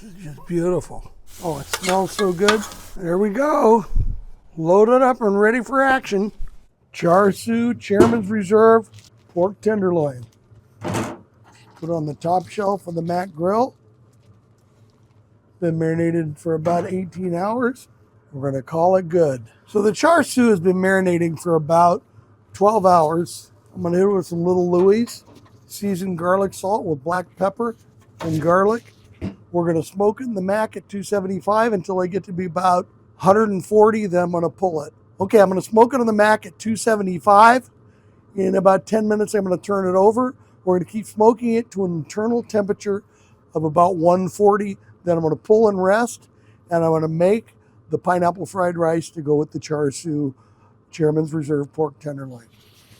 This is just beautiful. Oh, it smells so good. There we go. Loaded up and ready for action. Char Siu, Chairman's Reserve, pork tenderloin. Put on the top shelf of the Mac grill. Been marinated for about 18 hours. We're going to call it good. So the Char Siu has been marinating for about 12 hours. I'm going to hit it with some Little Louis, seasoned garlic salt with black pepper and garlic. We're going to smoke it in the Mac at 275 until I get to be about 140, then I'm going to pull it. Okay, I'm going to smoke it on the Mac at 275. In about 10 minutes, I'm going to turn it over. We're going to keep smoking it to an internal temperature of about 140. Then I'm going to pull and rest, and I'm going to make the pineapple fried rice to go with the Char Siu Chairman's Reserve pork tenderloin.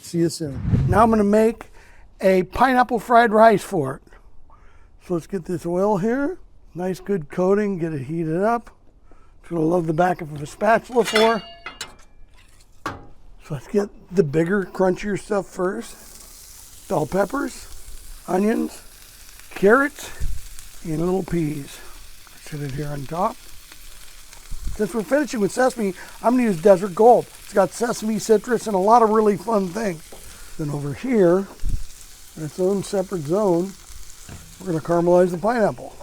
See you soon. Now I'm going to make a pineapple fried rice for it. So let's get this oil here. Nice good coating, get it heated up. That's what I love the back of a spatula for. So let's get the bigger, crunchier stuff first. Bell peppers, onions, carrots, and little peas. Set it here on top. Since we're finishing with sesame, I'm going to use Desert Gold. It's got sesame, citrus, and a lot of really fun things. Then over here, in its own separate zone, we're going to caramelize the pineapple.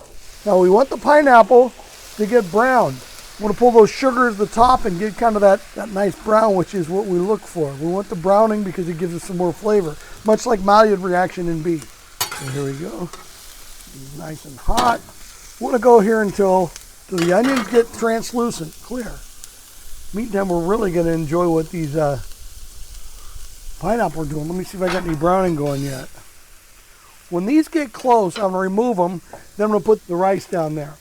Now we want the pineapple to get brown. We want to pull those sugars to the top and get kind of that nice brown, which is what we look for. We want the browning because it gives us some more flavor, much like Maillard reaction in beef. So here we go. Nice and hot. We want to go here until the onions get translucent, clear. Meantime, we're really going to enjoy what these pineapple are doing. Let me see if I got any browning going yet. When these get close, I'm going to remove them. Then I'm going to put the rice down there.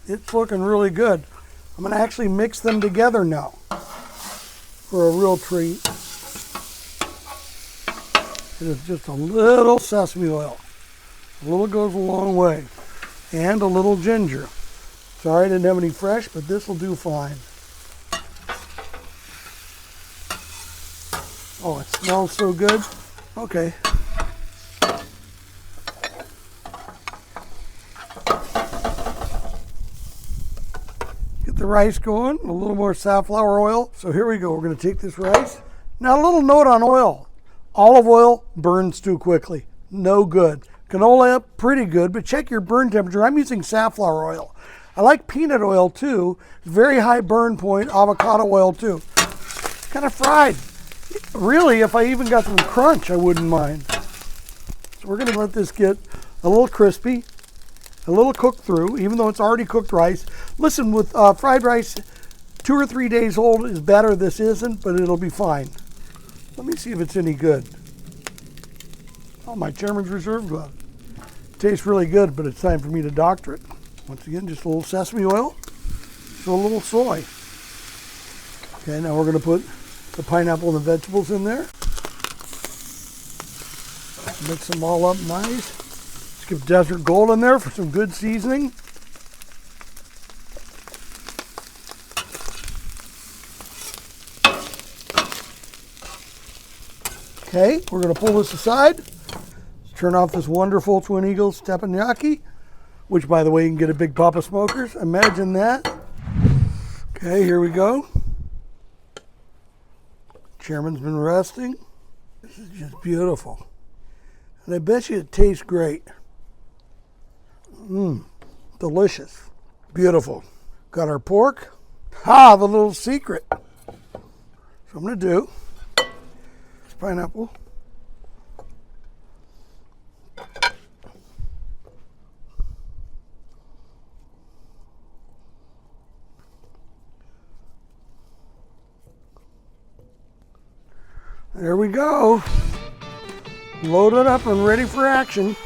It's looking really good. I'm going to actually mix them together now for a real treat. It is just a little sesame oil. A little goes a long way. And a little ginger. Sorry I didn't have any fresh, but this will do fine. Oh, it smells so good. Okay. Get the rice going, a little more safflower oil. So here we go, we're gonna take this rice. Now a little note on oil. Olive oil burns too quickly, no good. Canola, pretty good, but check your burn temperature. I'm using safflower oil. I like peanut oil too, very high burn point, avocado oil too. Kind of fried. Really, if I even got some crunch, I wouldn't mind. So we're gonna let this get a little crispy, a little cooked through, even though it's already cooked rice. Listen, with fried rice, 2 or 3 days old is better. This isn't, but it'll be fine. Let me see if it's any good. Oh, my Chairman's Reserve glove. Tastes really good, but it's time for me to doctor it. Once again, just a little sesame oil, just a little soy. Okay, now we're gonna put the pineapple and the vegetables in there. Mix them all up nice. Let's give Desert Gold in there for some good seasoning. Okay, we're going to pull this aside. Let's turn off this wonderful Twin Eagles teppanyaki, which, by the way, you can get at Big Papa Smokers. Imagine that. Okay, here we go. Chairman's been resting. This is just beautiful. And I bet you it tastes great. Delicious. Beautiful. Got our pork. The little secret. So I'm going to do this pineapple. There we go. Loaded up and ready for action.